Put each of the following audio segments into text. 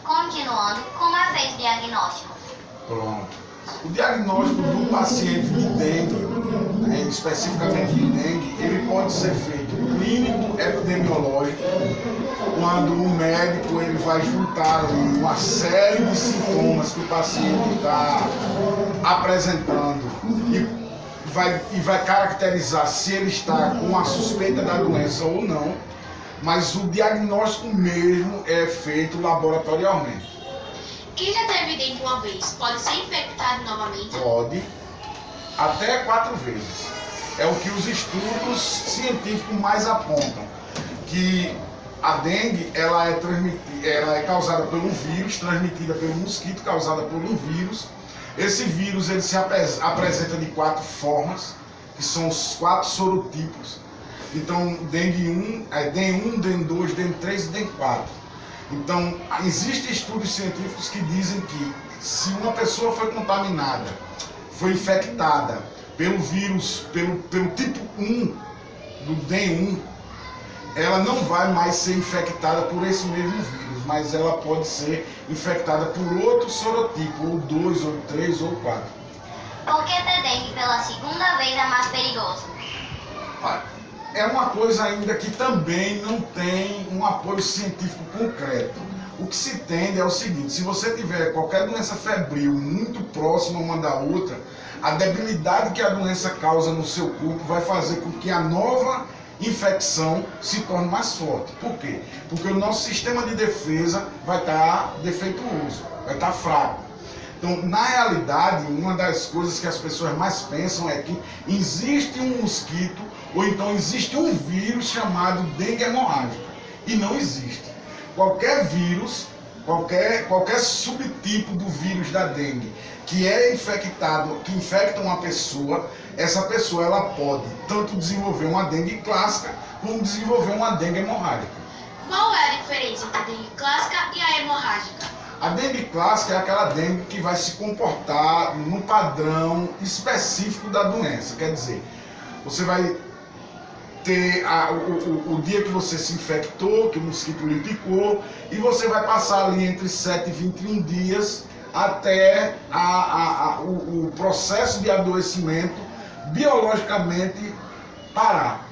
Continuando, como é feito o diagnóstico? Pronto. O diagnóstico do paciente de dengue, especificamente de dengue, ele pode ser feito clínico epidemiológico, quando o médico ele vai juntar ali uma série de sintomas que o paciente está apresentando e vai caracterizar se ele está com a suspeita da doença ou não, mas o diagnóstico mesmo é feito laboratorialmente. Quem já teve dengue uma vez pode ser infectado novamente? Pode, até 4 vezes. É o que os estudos científicos mais apontam, que a dengue ela é causada por um vírus, transmitida pelo mosquito, causada por um vírus. Esse vírus ele se apresenta de 4 formas, que são os 4 sorotipos. Então, dengue 1, DEN1, DEN2, DEN3 e DEN4. Então, existem estudos científicos que dizem que se uma pessoa foi contaminada, foi infectada pelo vírus, pelo tipo 1 do DEN1, ela não vai mais ser infectada por esse mesmo vírus, mas ela pode ser infectada por outro sorotipo, ou 2, ou 3, ou 4. Por que ter dengue pela segunda vez é mais perigoso? É uma coisa ainda que também não tem um apoio científico concreto. O que se tende é o seguinte: se você tiver qualquer doença febril muito próxima uma da outra, a debilidade que a doença causa no seu corpo vai fazer com que a nova infecção se torne mais forte. Por quê? Porque o nosso sistema de defesa vai estar defeituoso, vai estar fraco. Então, na realidade, uma das coisas que as pessoas mais pensam é que existe um mosquito ou então existe um vírus chamado dengue hemorrágica. E não existe. Qualquer vírus, qualquer subtipo do vírus da dengue que é infectado, que infecta uma pessoa, essa pessoa ela pode tanto desenvolver uma dengue clássica como desenvolver uma dengue hemorrágica. Qual é a diferença entre a dengue clássica e a hemorrágica? A dengue clássica é aquela dengue que vai se comportar no padrão específico da doença. Quer dizer, você vai ter o dia que você se infectou, que o mosquito lhe picou, e você vai passar ali entre 7 e 21 dias até o processo de adoecimento biologicamente parar.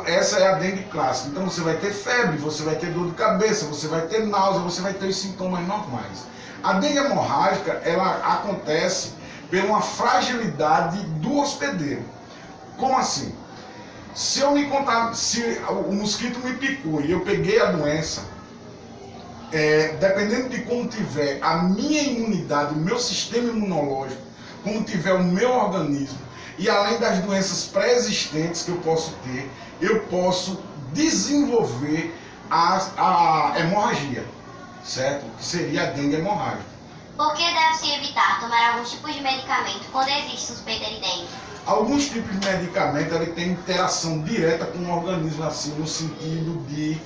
Essa é a dengue clássica. Então você vai ter febre, você vai ter dor de cabeça, você vai ter náusea, você vai ter os sintomas normais. A dengue hemorrágica, ela acontece por uma fragilidade do hospedeiro. Como assim? Se o mosquito me picou e eu peguei a doença, dependendo de como tiver a minha imunidade, o meu sistema imunológico, como tiver o meu organismo, e além das doenças pré-existentes que eu posso ter, eu posso desenvolver a hemorragia, certo? Que seria a dengue hemorrágica. Por que deve-se evitar tomar alguns tipos de medicamento quando existe suspeita de dengue? Alguns tipos de medicamento ele tem interação direta com o organismo, assim, no sentido de,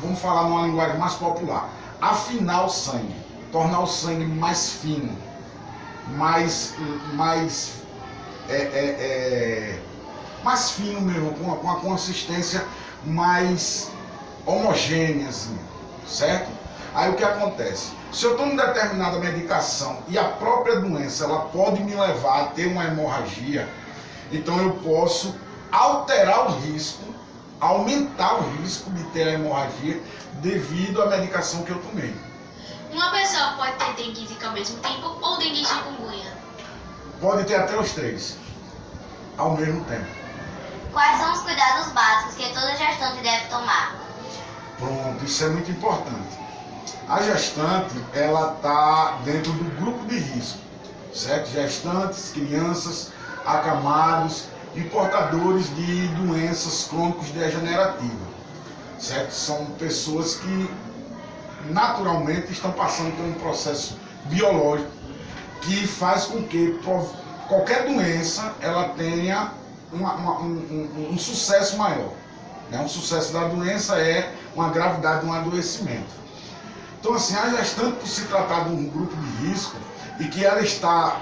vamos falar numa linguagem mais popular, afinar o sangue, tornar o sangue mais fino, mais fino mesmo, com uma consistência mais homogênea, assim, certo? Aí o que acontece? Se eu tomo determinada medicação e a própria doença ela pode me levar a ter uma hemorragia, então eu posso alterar o risco, aumentar o risco de ter a hemorragia devido à medicação que eu tomei. Uma pessoa pode ter dengue e zika ao mesmo tempo ou dengue e chikungunya? Pode ter até os 3 ao mesmo tempo. Quais são os cuidados básicos que toda gestante deve tomar? Pronto, isso é muito importante. A gestante, ela está dentro do grupo de risco, certo? Gestantes, crianças, acamados e portadores de doenças crônicas degenerativas, certo? São pessoas que naturalmente estão passando por um processo biológico que faz com que qualquer doença ela tenha um sucesso maior, né? Um sucesso da doença é uma gravidade de um adoecimento. Então, assim, a gestante, por se tratar de um grupo de risco e que ela está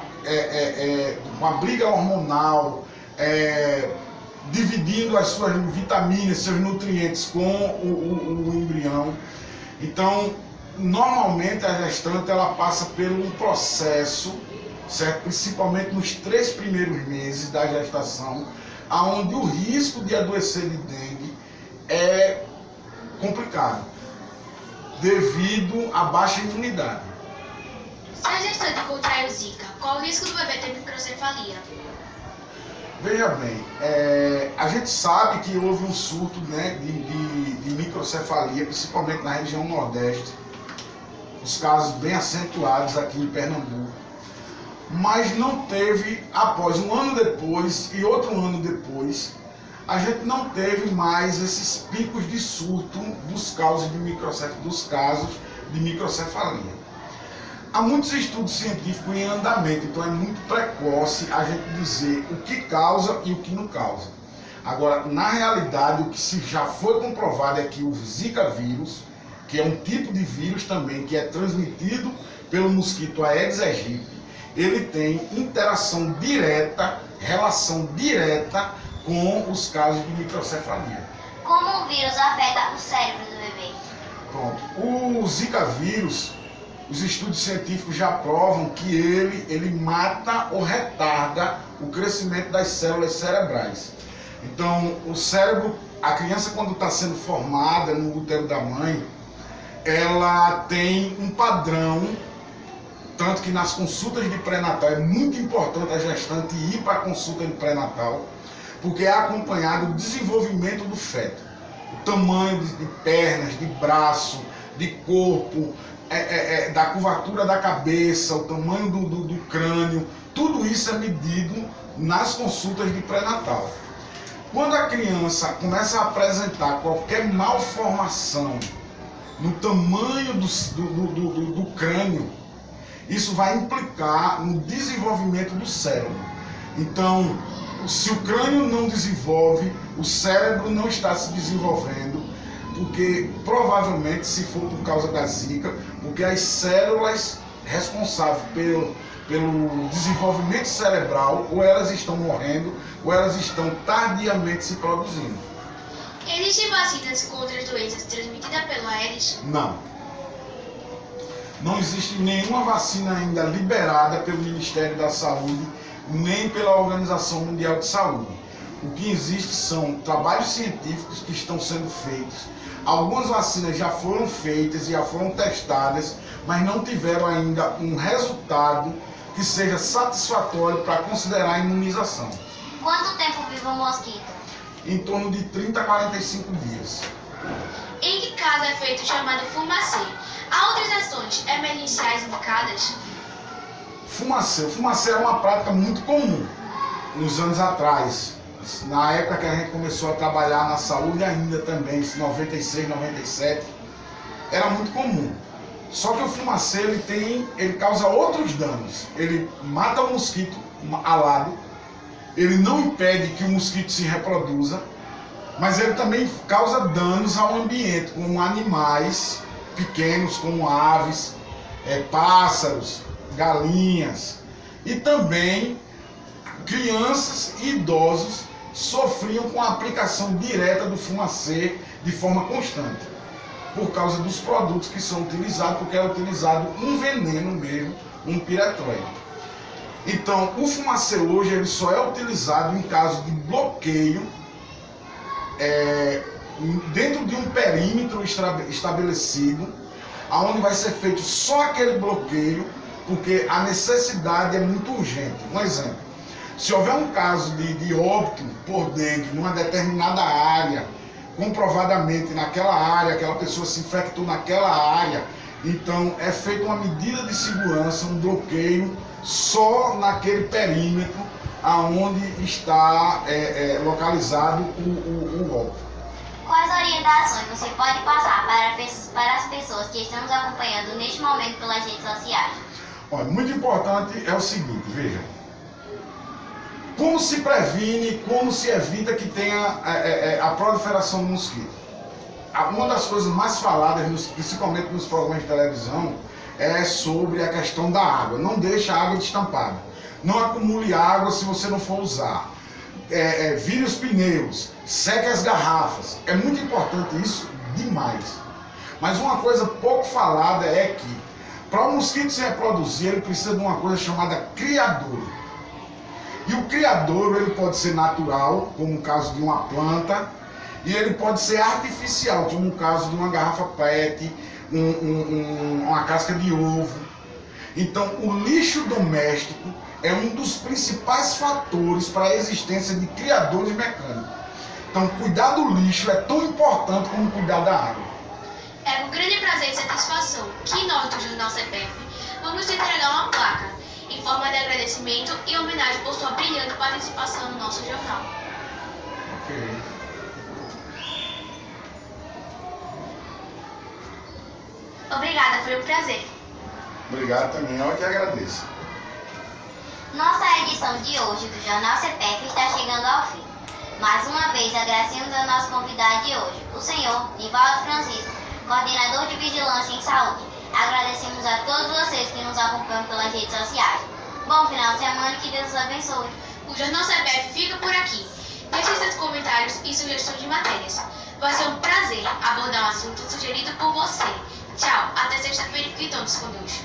com a briga hormonal dividindo as suas vitaminas, seus nutrientes com o embrião. Então, normalmente a gestante ela passa por um processo, certo? Principalmente nos 3 primeiros meses da gestação, onde o risco de adoecer de dengue é complicado, devido à baixa imunidade. Se a gestante contrair o Zika, qual o risco do bebê ter microcefalia? Veja bem, a gente sabe que houve um surto, né, de microcefalia, principalmente na região Nordeste, os casos bem acentuados aqui em Pernambuco, mas não teve, após um ano depois e outro ano depois, a gente não teve mais esses picos de surto dos casos de microcefalia. Há muitos estudos científicos em andamento, então é muito precoce a gente dizer o que causa e o que não causa. Agora, na realidade, o que já foi comprovado é que o Zika vírus, que é um tipo de vírus também que é transmitido pelo mosquito Aedes aegypti, ele tem interação direta, relação direta com os casos de microcefalia. Como o vírus afeta o cérebro do bebê? Pronto. O Zika vírus, os estudos científicos já provam que ele mata ou retarda o crescimento das células cerebrais. Então, o cérebro, a criança quando está sendo formada no útero da mãe, ela tem um padrão, tanto que nas consultas de pré-natal é muito importante a gestante ir para a consulta de pré-natal, porque é acompanhado o desenvolvimento do feto, o tamanho de pernas, de braço, de corpo, da curvatura da cabeça, o tamanho do crânio, tudo isso é medido nas consultas de pré-natal. Quando a criança começa a apresentar qualquer malformação no tamanho do crânio, isso vai implicar no desenvolvimento do cérebro. Então, se o crânio não desenvolve, o cérebro não está se desenvolvendo, porque provavelmente, se for por causa da Zika, porque as células responsáveis pelo desenvolvimento cerebral, ou elas estão morrendo, ou elas estão tardiamente se produzindo. Existem vacinas contra as doenças transmitidas pelo Aedes? Não. Não existe nenhuma vacina ainda liberada pelo Ministério da Saúde, nem pela Organização Mundial de Saúde. O que existe são trabalhos científicos que estão sendo feitos. Algumas vacinas já foram feitas e já foram testadas, mas não tiveram ainda um resultado que seja satisfatório para considerar a imunização. Quanto tempo vive o mosquito? Em torno de 30 a 45 dias. Em que caso é feito o chamado fumacê? Há outras ações emergenciais indicadas? Fumacê é uma prática muito comum nos anos atrás. Na época que a gente começou a trabalhar na saúde ainda também, 96, 97, era muito comum. Só que o fumacê ele causa outros danos. Ele mata o mosquito alado, ele não impede que o mosquito se reproduza, mas ele também causa danos ao ambiente, como animais pequenos, como aves, pássaros, galinhas, e também crianças e idosos sofriam com a aplicação direta do fumacê de forma constante, por causa dos produtos que são utilizados, porque é utilizado um veneno mesmo, um piretroide. Então, o fumacê hoje ele só é utilizado em caso de bloqueio dentro de um perímetro estabelecido, aonde vai ser feito só aquele bloqueio, porque a necessidade é muito urgente. Um exemplo: se houver um caso de óbito por dengue numa determinada área, comprovadamente naquela área, aquela pessoa se infectou naquela área, então é feita uma medida de segurança, um bloqueio só naquele perímetro aonde está localizado o óbito. Quais orientações você pode passar para as pessoas que estão nos acompanhando neste momento pelas redes sociais? Olha, muito importante é o seguinte, veja. Como se previne, como se evita que tenha a proliferação do mosquito? Uma das coisas mais faladas, principalmente nos programas de televisão, é sobre a questão da água. Não deixe a água destampada. Não acumule água se você não for usar. vire os pneus, seque as garrafas. É muito importante isso, demais. Mas uma coisa pouco falada é que para o mosquito se reproduzir, ele precisa de uma coisa chamada criadouro. E o criadouro ele pode ser natural, como no caso de uma planta, e ele pode ser artificial, como no caso de uma garrafa PET, uma casca de ovo. Então, o lixo doméstico é um dos principais fatores para a existência de criadores mecânicos. Então, cuidar do lixo é tão importante como cuidar da água. É com grande prazer e satisfação que nós do Jornal CPF vamos entregar uma placa em forma de agradecimento e homenagem por sua brilhante participação no nosso jornal. Ok. Obrigada, foi um prazer. Obrigado também, eu que agradeço. Nossa edição de hoje do Jornal CPF está chegando ao fim. Mais uma vez agradecemos ao nosso convidado de hoje, o senhor Nivaldo Francisco, coordenador de Vigilância em Saúde. Agradecemos a todos vocês que nos acompanham pelas redes sociais. Bom final de semana e que Deus os abençoe. O Jornal CPF fica por aqui. Deixe seus comentários e sugestões de matérias. Vai ser um prazer abordar um assunto sugerido por você. Tchau, até sexta-feira e fiquem todos com Deus.